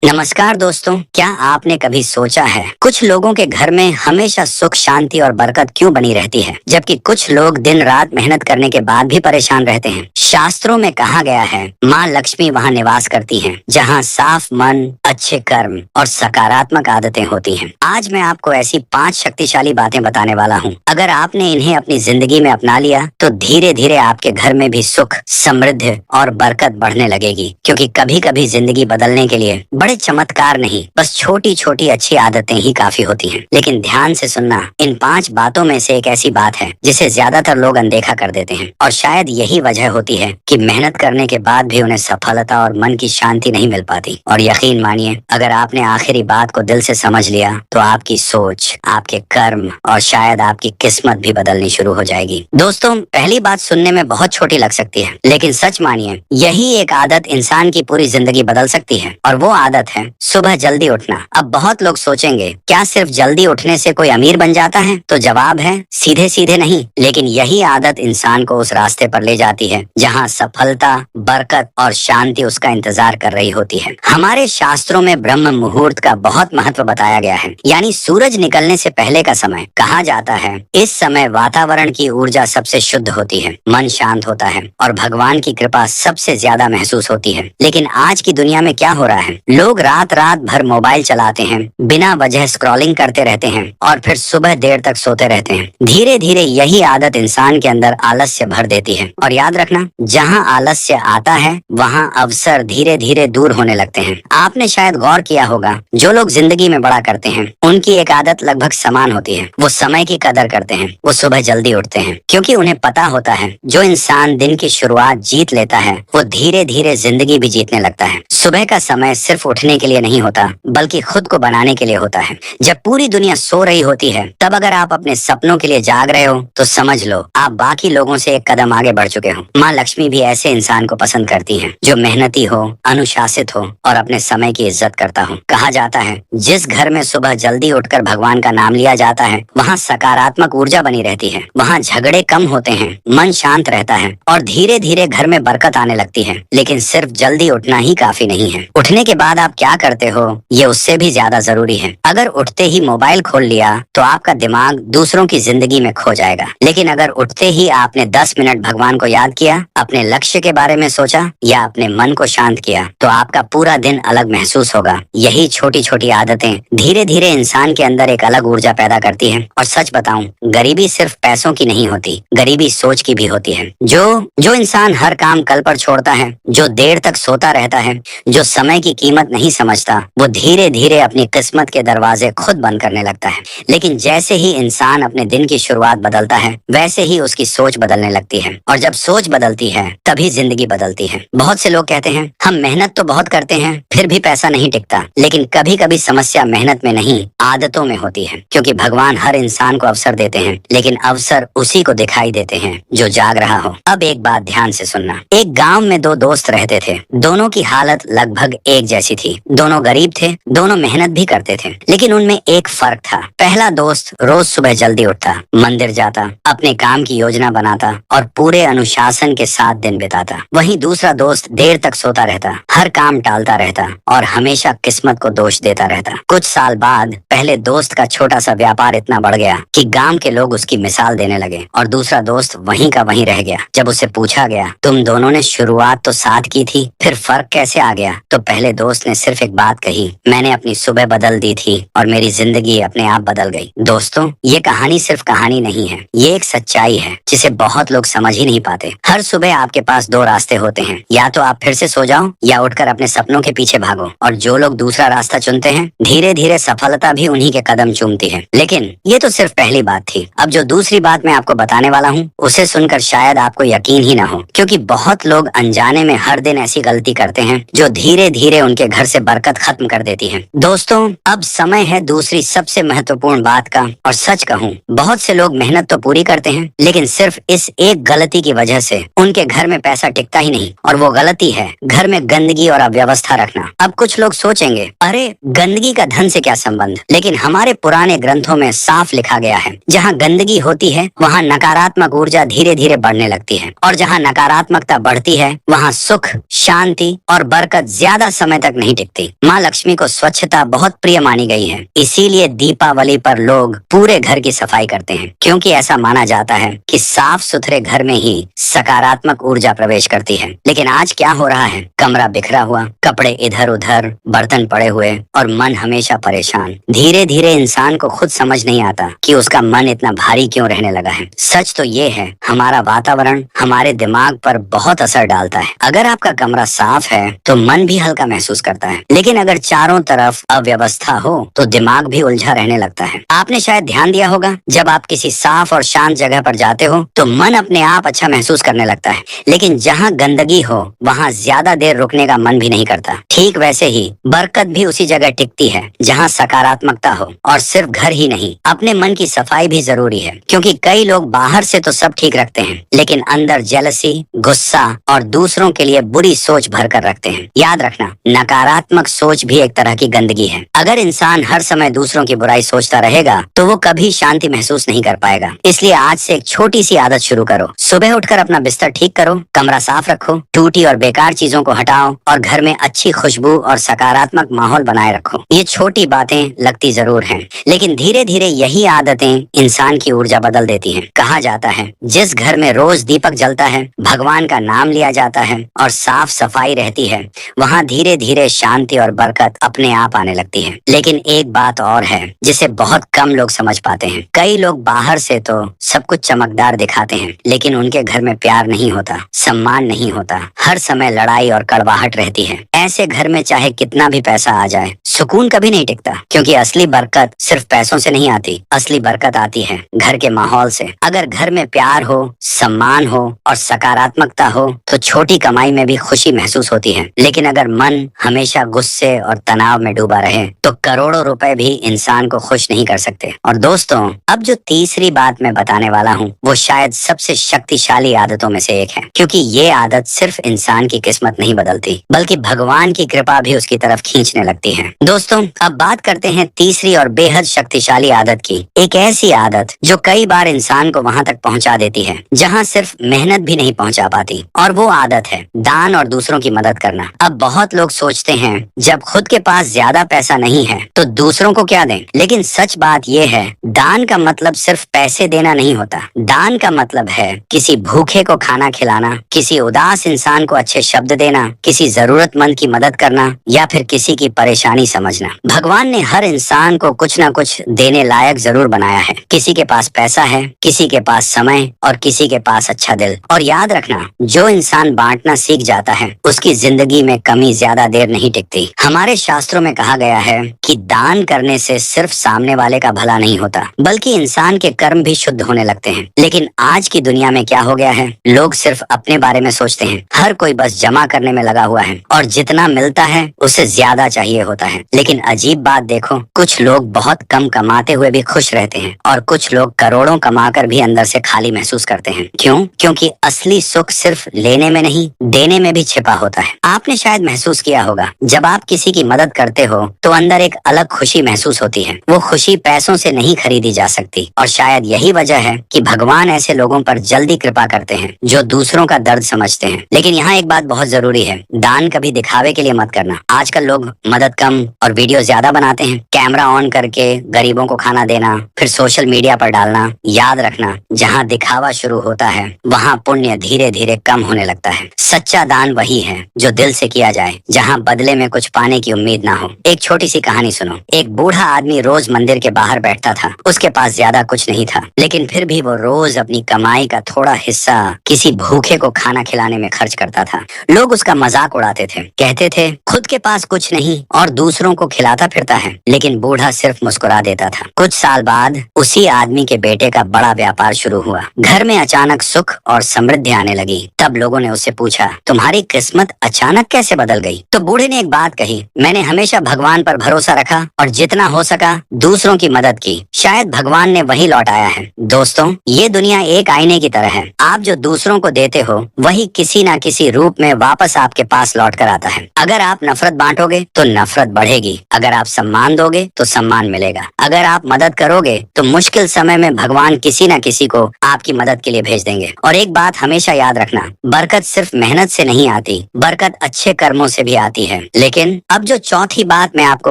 नमस्कार दोस्तों, क्या आपने कभी सोचा है कुछ लोगों के घर में हमेशा सुख शांति और बरकत क्यों बनी रहती है, जबकि कुछ लोग दिन रात मेहनत करने के बाद भी परेशान रहते हैं। शास्त्रों में कहा गया है, माँ लक्ष्मी वहाँ निवास करती हैं, जहाँ साफ मन, अच्छे कर्म और सकारात्मक आदतें होती हैं। आज मैं आपको ऐसी 5 शक्तिशाली बातें बताने वाला हूँ। अगर आपने इन्हें अपनी जिंदगी में अपना लिया तो धीरे धीरे आपके घर में भी सुख, समृद्धि और बरकत बढ़ने लगेगी। क्योंकि कभी कभी जिंदगी बदलने के लिए बड़े चमत्कार नहीं, बस छोटी छोटी अच्छी आदतें ही काफी होती हैं। लेकिन ध्यान से सुनना, इन 5 बातों में से एक ऐसी बात है जिसे ज्यादातर लोग अनदेखा कर देते हैं, और शायद यही वजह होती है कि मेहनत करने के बाद भी उन्हें सफलता और मन की शांति नहीं मिल पाती। और यकीन मानिए, अगर आपने आखिरी बात को दिल से समझ लिया तो आपकी सोच, आपके कर्म और शायद आपकी किस्मत भी बदलनी शुरू हो जाएगी। दोस्तों, पहली बात सुनने में बहुत छोटी लग सकती है, लेकिन सच मानिए, यही एक आदत इंसान की पूरी जिंदगी बदल सकती है। और वो आदत है सुबह जल्दी उठना। अब बहुत लोग सोचेंगे, क्या सिर्फ जल्दी उठने से कोई अमीर बन जाता है? तो जवाब है, सीधे सीधे नहीं, लेकिन यही आदत इंसान को उस रास्ते पर ले जाती है जहाँ सफलता, बरकत और शांति उसका इंतजार कर रही होती है। हमारे शास्त्रों में ब्रह्म मुहूर्त का बहुत महत्व बताया गया है, यानी सूरज निकलने से पहले का समय। कहा जाता है, इस समय वातावरण की ऊर्जा सबसे शुद्ध होती है, मन शांत होता है और भगवान की कृपा सबसे ज्यादा महसूस होती है। लेकिन आज की दुनिया में क्या हो रहा है? लोग रात रात भर मोबाइल चलाते हैं, बिना वजह स्क्रॉलिंग करते रहते हैं और फिर सुबह देर तक सोते रहते हैं। धीरे धीरे यही आदत इंसान के अंदर आलस्य भर देती है। और याद रखना, जहाँ आलस्य आता है वहाँ अवसर धीरे धीरे दूर होने लगते हैं। आपने शायद गौर किया होगा, जो लोग जिंदगी में बड़ा करते हैं उनकी एक आदत लगभग समान होती है। वो समय की कदर करते हैं, वो सुबह जल्दी उठते हैं, क्योंकि उन्हें पता होता है जो इंसान दिन की शुरुआत जीत लेता है वो धीरे धीरे जिंदगी भी जीतने लगता है। सुबह का समय सिर्फ उठने के लिए नहीं होता, बल्कि खुद को बनाने के लिए होता है। जब पूरी दुनिया सो रही होती है, तब अगर आप अपने सपनों के लिए जाग रहे हो तो समझ लो आप बाकी लोगों से एक कदम आगे बढ़ चुके हो। माँ लक्ष्मी भी ऐसे इंसान को पसंद करती हैं, जो मेहनती हो, अनुशासित हो और अपने समय की इज्जत करता हो। कहा जाता है, जिस घर में सुबह जल्दी उठकर भगवान का नाम लिया जाता है वहाँ सकारात्मक ऊर्जा बनी रहती है, वहाँ झगड़े कम होते हैं, मन शांत रहता है और धीरे धीरे घर में बरकत आने लगती है। लेकिन सिर्फ जल्दी उठना ही काफी नहीं है। उठने के बाद आप क्या करते हो ये उससे भी ज्यादा जरूरी है। अगर उठते ही मोबाइल खोल लिया तो आपका दिमाग दूसरों की जिंदगी में खो जाएगा। लेकिन अगर उठते ही आपने 10 मिनट भगवान को याद किया, अपने लक्ष्य के बारे में सोचा या अपने मन को शांत किया, तो आपका पूरा दिन अलग महसूस होगा। यही छोटी छोटी आदतें धीरे धीरे इंसान के अंदर एक अलग ऊर्जा पैदा करती है। और सच बताऊं, गरीबी सिर्फ पैसों की नहीं होती, गरीबी सोच की भी होती है। जो इंसान हर काम कल पर छोड़ता है, जो देर तक सोता रहता है, जो समय की कीमत नहीं समझता, वो धीरे धीरे अपनी किस्मत के दरवाजे खुद बंद करने लगता है। लेकिन जैसे ही इंसान अपने दिन की शुरुआत बदलता है, वैसे ही उसकी सोच बदलने लगती है। और जब सोच बदलती है तभी जिंदगी बदलती है। बहुत से लोग कहते हैं, हम मेहनत तो बहुत करते हैं फिर भी पैसा नहीं टिकता। लेकिन कभी कभी समस्या मेहनत में नहीं, आदतों में होती है। क्योंकि भगवान हर इंसान को अवसर देते हैं, लेकिन अवसर उसी को दिखाई देते हैं जो जाग रहा हो। अब एक बात ध्यान से सुनना। एक गांव में 2 दोस्त रहते थे। दोनों की हालत लगभग एक जैसी थी। दोनों गरीब थे, दोनों मेहनत भी करते थे, लेकिन उनमें एक फर्क था। पहला दोस्त रोज सुबह जल्दी उठता, मंदिर जाता, अपने काम की योजना बनाता और पूरे अनुशासन के साथ दिन बिताता। वहीं दूसरा दोस्त देर तक सोता रहता, हर काम टालता रहता और हमेशा किस्मत को दोष देता रहता। कुछ साल बाद पहले दोस्त का छोटा सा व्यापार इतना बढ़ गया कि गांव के लोग उसकी मिसाल देने लगे, और दूसरा दोस्त वहीं का वहीं रह गया। जब उसे पूछा गया, तुम दोनों ने शुरुआत तो साथ की थी, फिर फर्क कैसे आ गया? तो पहले दोस्त ने सिर्फ एक बात कही, मैंने अपनी सुबह बदल दी थी और मेरी जिंदगी अपने आप बदल गई। दोस्तों, ये कहानी सिर्फ कहानी नहीं है, ये एक सच्चाई है जिसे बहुत लोग समझ ही नहीं पाते। हर सुबह आपके पास 2 रास्ते होते हैं, या तो आप फिर से सो जाओ या उठकर अपने सपनों के पीछे भागो। और जो लोग दूसरा रास्ता चुनते हैं, धीरे धीरे सफलता भी उन्हीं के कदम चूमती है। लेकिन ये तो सिर्फ पहली बात थी। अब जो दूसरी बात मैं आपको बताने वाला हूँ, उसे सुनकर शायद आपको यकीन ही ना हो, क्योंकि बहुत लोग अनजाने में हर दिन ऐसी गलती करते हैं जो धीरे धीरे उनके घर से बरकत खत्म कर देती है। दोस्तों, अब समय है दूसरी सबसे महत्वपूर्ण बात का। और सच कहूँ, बहुत से लोग मेहनत तो पूरी करते हैं, लेकिन सिर्फ इस एक गलती की वजह से उनके घर में पैसा टिकता ही नहीं। और वो गलती है घर में गंदगी और अव्यवस्था रखना। अब कुछ लोग सोचेंगे, अरे गंदगी का धन से क्या संबंध? लेकिन हमारे पुराने ग्रंथों में साफ लिखा गया है, जहाँ गंदगी होती है वहाँ नकारात्मक ऊर्जा धीरे धीरे बढ़ने लगती है, और जहाँ नकारात्मकता बढ़ती है वहाँ सुख, शांति और बरकत ज्यादा समय तक नहीं टिकती। माँ लक्ष्मी को स्वच्छता बहुत प्रिय मानी गई है, इसीलिए दीपावली पर लोग पूरे घर की सफाई करते हैं, क्योंकि ऐसा माना जाता है कि साफ सुथरे घर में ही सकारात्मक ऊर्जा प्रवेश करती है। लेकिन आज क्या हो रहा है? कमरा बिखरा हुआ, कपड़े इधर उधर, बर्तन पड़े हुए और मन हमेशा परेशान। धीरे धीरे इंसान को खुद समझ नहीं आता कि उसका मन इतना भारी क्यों रहने लगा है। सच तो ये है, हमारा वातावरण हमारे दिमाग पर बहुत असर डालता है। अगर आपका कमरा साफ है तो मन भी हल्का महसूस करता है, लेकिन अगर चारों तरफ अव्यवस्था हो तो दिमाग भी उलझा रहने लगता है। आपने शायद ध्यान दिया होगा, जब आप किसी साफ और शांत जगह पर जाते हो तो मन अपने आप अच्छा महसूस करने लगता है, लेकिन जहाँ गंदगी हो वहाँ ज्यादा देर रुकने का मन भी नहीं करता। ठीक वैसे ही बरकत भी उसी जगह टिकती है जहाँ सकारात्मकता हो। और सिर्फ घर ही नहीं, अपने मन की सफाई भी जरूरी है, क्योंकि कई लोग बाहर से तो सब ठीक रखते हैं, लेकिन अंदर जेलसी, गुस्सा और दूसरों के लिए बुरी सोच भर कर रखते हैं। याद रखना, नकारात्मक सोच भी एक तरह की गंदगी है। अगर इंसान हर समय दूसरों की बुराई सोचता रहेगा तो वो कभी शांति महसूस नहीं कर पाएगा। इसलिए आज से एक छोटी सी आदत शुरू करो। सुबह उठकर अपना बिस्तर ठीक करो, कमरा साफ रखो, टूटी और बेकार चीजों को हटाओ और घर में अच्छी खुशबू और सकारात्मक माहौल बनाए रखो। ये छोटी बातें लगती जरूर हैं, लेकिन धीरे धीरे यही आदतें इंसान की ऊर्जा बदल देती हैं। कहा जाता है, जिस घर में रोज दीपक जलता है, भगवान का नाम लिया जाता है और साफ सफाई रहती है, वहाँ धीरे धीरे शांति और बरकत अपने आप आने लगती है। लेकिन एक बात और है जिसे बहुत कम लोग समझ पाते हैं। कई लोग बाहर से तो सब कुछ चमकदार दिखाते हैं, लेकिन उनके घर में प्यार नहीं होता, सम्मान नहीं होता, हर समय लड़ाई और कड़वाहट रहती है। ऐसे घर में चाहे कितना भी पैसा आ जाए, सुकून कभी नहीं टिकता, क्योंकि असली बरकत सिर्फ पैसों से नहीं आती, असली बरकत आती है घर के माहौल से। अगर घर में प्यार हो, सम्मान हो और सकारात्मकता हो तो छोटी कमाई में भी खुशी महसूस होती है। लेकिन अगर मन हमेशा गुस्से और तनाव में डूबा रहे तो करोड़ों रुपए भी इंसान को खुश नहीं कर सकते। और दोस्तों, अब जो तीसरी बात मैं बताने वाला हूँ वो शायद सबसे शक्तिशाली आदतों में से एक है, क्योंकि ये आदत सिर्फ इंसान की किस्मत नहीं बदलती, बल्कि भगवान की कृपा भी उसकी तरफ खींचने लगती है। दोस्तों, अब बात करते हैं तीसरी और बेहद शक्तिशाली आदत की। एक ऐसी आदत जो कई बार इंसान को वहाँ तक पहुँचा देती है जहाँ सिर्फ मेहनत भी नहीं पहुँचा पाती, और वो आदत है दान और दूसरों की मदद करना। अब बहुत लोग सोचते हैं जब खुद के पास ज्यादा पैसा नहीं है तो दूसरों को क्या दें, लेकिन सच बात ये है, दान का मतलब सिर्फ पैसे देना नहीं होता। दान का मतलब है किसी भूखे को खाना खिलाना, किसी उदास इंसान को अच्छे शब्द देना, किसी जरूरतमंद की मदद करना या फिर किसी की परेशानी समझना। भगवान ने हर इंसान को कुछ न कुछ देने लायक जरूर बनाया है। किसी के पास पैसा है, किसी के पास समय और किसी के पास अच्छा दिल। और याद रखना, जो इंसान बांटना सीख जाता है उसकी जिंदगी में कमी ज्यादा देर नहीं टिकती। हमारे शास्त्रों में कहा गया है कि दान करने से सिर्फ सामने वाले का भला नहीं होता, बल्कि इंसान के कर्म भी शुद्ध होने लगते हैं। लेकिन आज की दुनिया में क्या हो गया है, लोग सिर्फ अपने बारे में सोचते हैं। हर कोई बस जमा करने में लगा हुआ है और जितना मिलता है उससे ज्यादा चाहिए होता है। लेकिन अजीब बात देखो, कुछ लोग बहुत कम कमाते हुए भी खुश रहते हैं और कुछ लोग करोड़ों कमाकर भी अंदर से खाली महसूस करते हैं। क्यों? क्योंकि असली सुख सिर्फ लेने में नहीं, देने में भी छिपा होता है। आपने शायद महसूस किया होगा, जब आप किसी की मदद करते हो तो अंदर एक अलग खुशी महसूस होती है। वो खुशी पैसों से नहीं खरीदी जा सकती, और शायद यही वजह है कि भगवान ऐसे लोगों पर जल्दी कृपा करते हैं जो दूसरों का दर्द समझते हैं। लेकिन यहाँ एक बात बहुत जरूरी है, दान कभी दिखावे के लिए मत करना। आजकल लोग मदद कम और वीडियो ज्यादा बनाते हैं, कैमरा ऑन करके गरीबों को खाना देना, फिर सोशल मीडिया पर डालना। याद रखना, जहाँ दिखावा शुरू होता है वहाँ पुण्य धीरे धीरे कम होने लगता है। सच्चा दान वही है जो दिल से किया जाए, जहाँ बदले में कुछ पाने की उम्मीद ना हो। एक छोटी सी कहानी सुनो। एक बूढ़ा आदमी रोज मंदिर के बाहर बैठता था। उसके पास ज्यादा कुछ नहीं था, लेकिन फिर भी वो रोज अपनी कमाई का थोड़ा हिस्सा किसी भूखे को खाना खिलाने में खर्च करता था। लोग उसका मजाक उड़ाते थे, कहते थे खुद के पास कुछ नहीं और दूसरों को खिलाता फिरता है, लेकिन बूढ़ा सिर्फ मुस्कुरा देता था। कुछ साल बाद उसी आदमी के बेटे का बड़ा व्यापार शुरू हुआ। घर में अचानक सुख और समृद्धि आने लगी। तब लोगों ने उससे पूछा, तुम्हारी किस्मत अचानक कैसे बदल गई? तो बूढ़े ने एक बात कही, मैंने हमेशा भगवान पर भरोसा रखा और जितना हो सका दूसरों की मदद की। शायद भगवान ने वही लौटाया है। दोस्तों, ये दुनिया एक आईने की तरह है। आप जो दूसरों को देते हो वही किसी न किसी रूप में वापस आपके पास लौट कर आता है। है। अगर आप नफरत बांटोगे तो नफरत बढ़ेगी, अगर आप सम्मान दोगे तो सम्मान मिलेगा, अगर आप मदद करोगे तो मुश्किल समय में भगवान किसी न किसी को आपकी मदद के लिए भेज देंगे। और एक बात हमेशा याद रखना, बरकत सिर्फ मेहनत से नहीं आती, बरकत अच्छे कर्मों से भी आती है। लेकिन अब जो चौथी बात मैं आपको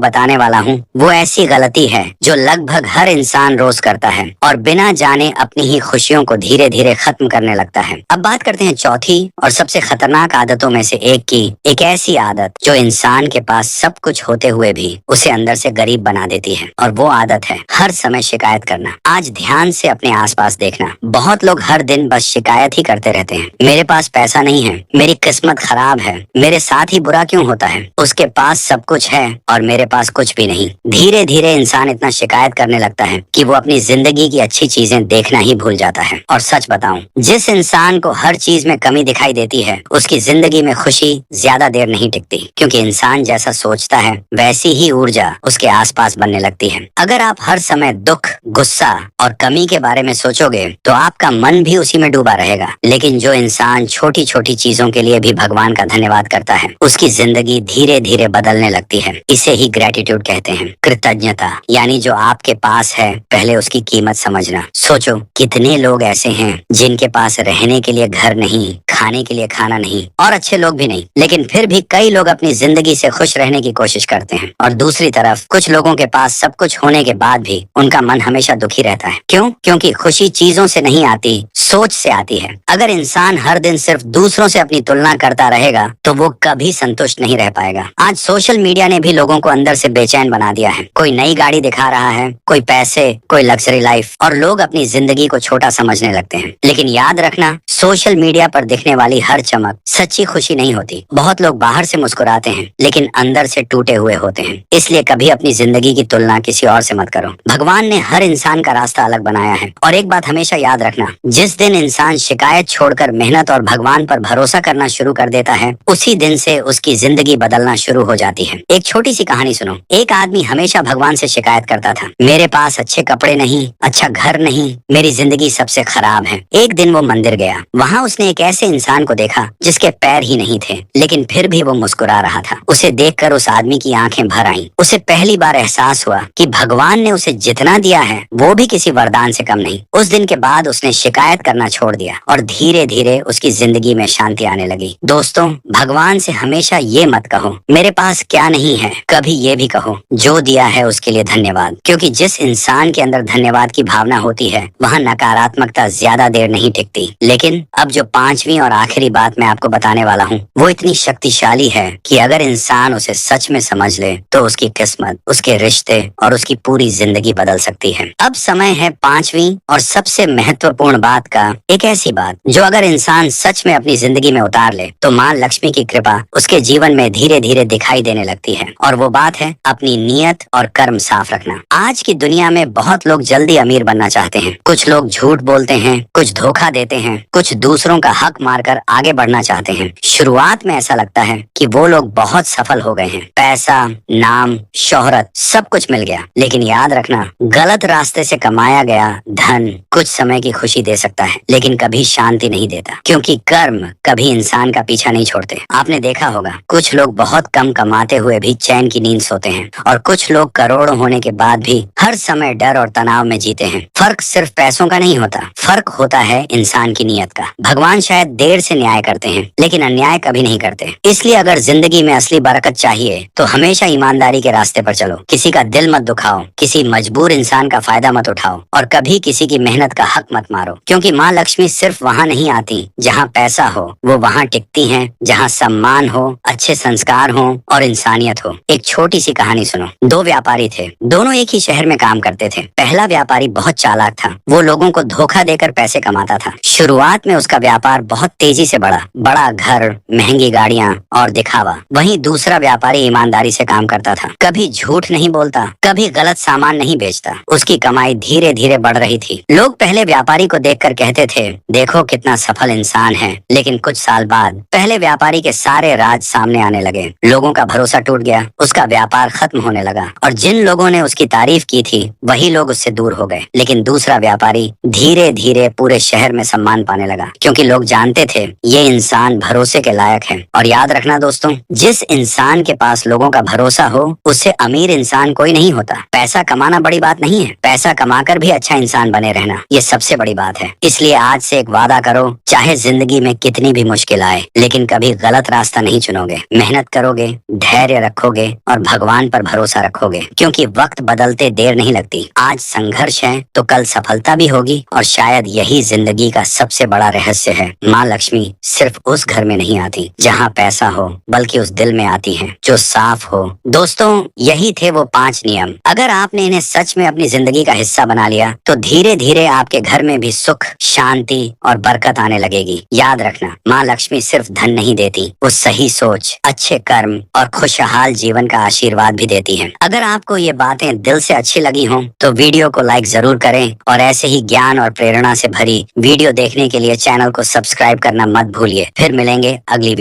बताने वाला हूँ वो ऐसी गलती है जो लगभग हर इंसान रोज करता है और बिना जाने अपनी ही खुशियों को धीरे धीरे खत्म करने लगता है। अब बात करते हैं चौथी और सबसे खतरनाक आदतों में से एक की, एक ऐसी आदत जो इंसान के पास सब कुछ होते हुए भी उसे अंदर से गरीब बना देती है, और वो आदत है हर समय शिकायत करना। आज ध्यान से अपने आसपास देखना, बहुत लोग हर दिन बस शिकायत ही करते रहते हैं। मेरे पास पैसा नहीं है, मेरी किस्मत खराब है, मेरे साथ ही बुरा क्यों होता है, उसके पास सब कुछ है और मेरे पास कुछ भी नहीं। धीरे धीरे इंसान इतना शिकायत करने लगता है कि वो अपनी जिंदगी की अच्छी चीजें देखना ही भूल जाता है। और सच बताऊं, जिस इंसान को हर चीज में कमी दिखाई देती है उसकी जिंदगी में खुशी ज्यादा देर नहीं टिकती, क्योंकि इंसान जैसा सोचता है वैसी ही ऊर्जा उसके आसपास बनने लगती है। अगर आप हर समय दुख, गुस्सा और कमी के बारे में सोचोगे तो आपका मन भी उसी में डूबा रहेगा। लेकिन जो इंसान छोटी छोटी चीजों के लिए भी भगवान का धन्यवाद करता है उसकी जिंदगी धीरे धीरे बदलने लगती है। इसे ही ग्रेटिट्यूड कहते हैं, कृतज्ञता। यानी जो आपके पास है पहले उसकी कीमत समझना। सोचो कितने लोग ऐसे हैं जिनके पास रहने के लिए घर नहीं, खाने के लिए खाना नहीं और अच्छे लोग भी नहीं, लेकिन फिर भी कई लोग अपनी जिंदगी से खुश रहने की कोशिश करते हैं। और दूसरी तरफ कुछ लोगों के पास सब कुछ होने के बाद भी उनका मन हमेशा दुखी रहता है। क्यों? क्योंकि खुशी चीजों से नहीं आती, सोच से आती है। अगर इंसान हर दिन सिर्फ दूसरों से अपनी तुलना करता रहेगा तो वो कभी संतुष्ट नहीं रह पाएगा। आज सोशल मीडिया ने भी लोगों को अंदर से बेचैन बना दिया है। कोई नई गाड़ी दिखा रहा है, कोई पैसे, कोई लग्जरी लाइफ, और लोग अपनी जिंदगी को छोटा समझने लगते हैं। लेकिन याद रखना, सोशल मीडिया पर दिखने वाली हर चमक सच्ची खुशी नहीं होती। बहुत लोग बाहर से मुस्कुराते हैं लेकिन अंदर से टूटे हुए होते हैं। इसलिए कभी अपनी जिंदगी की तुलना किसी और से मत करो। भगवान ने हर इंसान का रास्ता अलग बनाया है। और एक बात हमेशा याद रखना, जिस दिन इंसान शिकायत छोड़कर मेहनत और भगवान पर भरोसा करना शुरू कर देता है उसी दिन से उसकी जिंदगी बदलना शुरू हो जाती है। एक छोटी सी कहानी सुनो। एक आदमी हमेशा भगवान से शिकायत करता था, मेरे पास अच्छे कपड़े नहीं, अच्छा घर नहीं, मेरी जिंदगी सबसे खराब है। एक दिन वो मंदिर गया, वहाँ उसने एक ऐसे इंसान को देखा जिसके पैर ही नहीं थे, लेकिन फिर भी वो मुस्कुरा रहा था। उसे देखकर उस आदमी की आंखें भर आईं। उसे पहली बार एहसास हुआ कि भगवान ने उसे जितना दिया है वो भी किसी वरदान से कम नहीं। उस दिन के बाद उसने शिकायत करना छोड़ दिया और धीरे धीरे उसकी जिंदगी में शांति आने लगी। दोस्तों, भगवान से हमेशा ये मत कहो मेरे पास क्या नहीं है, कभी ये भी कहो जो दिया है उसके लिए धन्यवाद। क्योंकि जिस इंसान के अंदर धन्यवाद की भावना होती है वहाँ नकारात्मकता ज्यादा देर नहीं टिकती। लेकिन अब जो पांचवी और आखिरी बात मैं आपको बताने वाला हूँ वो इतनी शक्तिशाली है कि अगर इंसान उसे सच में समझ ले तो उसकी किस्मत, उसके रिश्ते और उसकी पूरी जिंदगी बदल सकती है। अब समय है पांचवी और सबसे महत्वपूर्ण बात का। एक ऐसी बात जो अगर इंसान सच में अपनी जिंदगी में उतार ले तो माँ लक्ष्मी की कृपा उसके जीवन में धीरे धीरे दिखाई देने लगती है। और वो बात है अपनी नीयत और कर्म साफ रखना। आज की दुनिया में बहुत लोग जल्दी अमीर बनना चाहते हैं। कुछ लोग झूठ बोलते हैं, कुछ धोखा देते हैं, कुछ दूसरों का हक मारकर आगे बढ़ना चाहते हैं। शुरुआत में ऐसा लगता है कि वो लोग बहुत सफल हो गए हैं, पैसा, नाम, शोहरत सब कुछ मिल गया। लेकिन याद रखना, गलत रास्ते से कमाया गया धन कुछ समय की खुशी दे सकता है लेकिन कभी शांति नहीं देता, क्योंकि कर्म कभी इंसान का पीछा नहीं छोड़ते। आपने देखा होगा कुछ लोग बहुत कम कमाते हुए भी चैन की नींद सोते हैं और कुछ लोग करोड़ों होने के बाद भी हर समय डर और तनाव में जीते हैं। फर्क सिर्फ पैसों का नहीं होता, फर्क होता है इंसान की नीयत का। भगवान शायद देर से न्याय करते हैं लेकिन अन्याय कभी नहीं करते। इसलिए अगर जिंदगी में असली बरकत चाहिए तो हमेशा ईमानदारी के रास्ते पर चलो। किसी का दिल मत दुखाओ, किसी मजबूर इंसान का फायदा मत उठाओ और कभी किसी की मेहनत का हक मत मारो। क्योंकि माँ लक्ष्मी सिर्फ वहाँ नहीं आती जहाँ पैसा हो, वो वहाँ टिकती हैं जहाँ सम्मान हो, अच्छे संस्कार हो और इंसानियत हो। एक छोटी सी कहानी सुनो। दो व्यापारी थे, दोनों एक ही शहर में काम करते थे। पहला व्यापारी बहुत चालाक था, वो लोगों को धोखा देकर पैसे कमाता था। शुरुआत में उसका व्यापार बहुत तेजी से बढ़ा, बड़ा घर, महंगी गाड़ियाँ और दिखावा। वहीं दूसरा व्यापारी ईमानदारी से काम करता था, कभी झूठ नहीं बोलता, कभी गलत सामान नहीं बेचता। उसकी कमाई धीरे धीरे बढ़ रही थी। लोग पहले व्यापारी को देखकर कहते थे देखो कितना सफल इंसान है, लेकिन कुछ साल बाद पहले व्यापारी के सारे राज सामने आने लगे। लोगों का भरोसा टूट गया, उसका व्यापार खत्म होने लगा और जिन लोगों ने उसकी तारीफ की थी वही लोग उससे दूर हो गए। लेकिन दूसरा व्यापारी धीरे धीरे पूरे शहर में सम्मान पाने लगा, क्योंकि लोग जानते थे ये इंसान भरोसे के लायक है। और याद रखना रखना दोस्तों, जिस इंसान के पास लोगों का भरोसा हो उससे अमीर इंसान कोई नहीं होता। पैसा कमाना बड़ी बात नहीं है, पैसा कमाकर भी अच्छा इंसान बने रहना ये सबसे बड़ी बात है। इसलिए आज से एक वादा करो, चाहे जिंदगी में कितनी भी मुश्किल आए लेकिन कभी गलत रास्ता नहीं चुनोगे। मेहनत करोगे, धैर्य रखोगे और भगवान पर भरोसा रखोगे, क्योंकि वक्त बदलते देर नहीं लगती। आज संघर्ष है तो कल सफलता भी होगी और शायद यही जिंदगी का सबसे बड़ा रहस्य है। माँ लक्ष्मी सिर्फ उस घर में नहीं आती जहाँ पैसा हो, बल्कि उस दिल में आती है जो साफ हो। दोस्तों, यही थे वो 5 नियम। अगर आपने इन्हें सच में अपनी जिंदगी का हिस्सा बना लिया तो धीरे धीरे आपके घर में भी सुख, शांति और बरकत आने लगेगी। याद रखना, माँ लक्ष्मी सिर्फ धन नहीं देती, वो सही सोच, अच्छे कर्म और खुशहाल जीवन का आशीर्वाद भी देती है। अगर आपको ये बातें दिल से अच्छी लगी हों तो वीडियो को लाइक जरूर करें और ऐसे ही ज्ञान और प्रेरणा से भरी वीडियो देखने के लिए चैनल को सब्सक्राइब करना मत भूलिए। फिर मिलेंगे अगली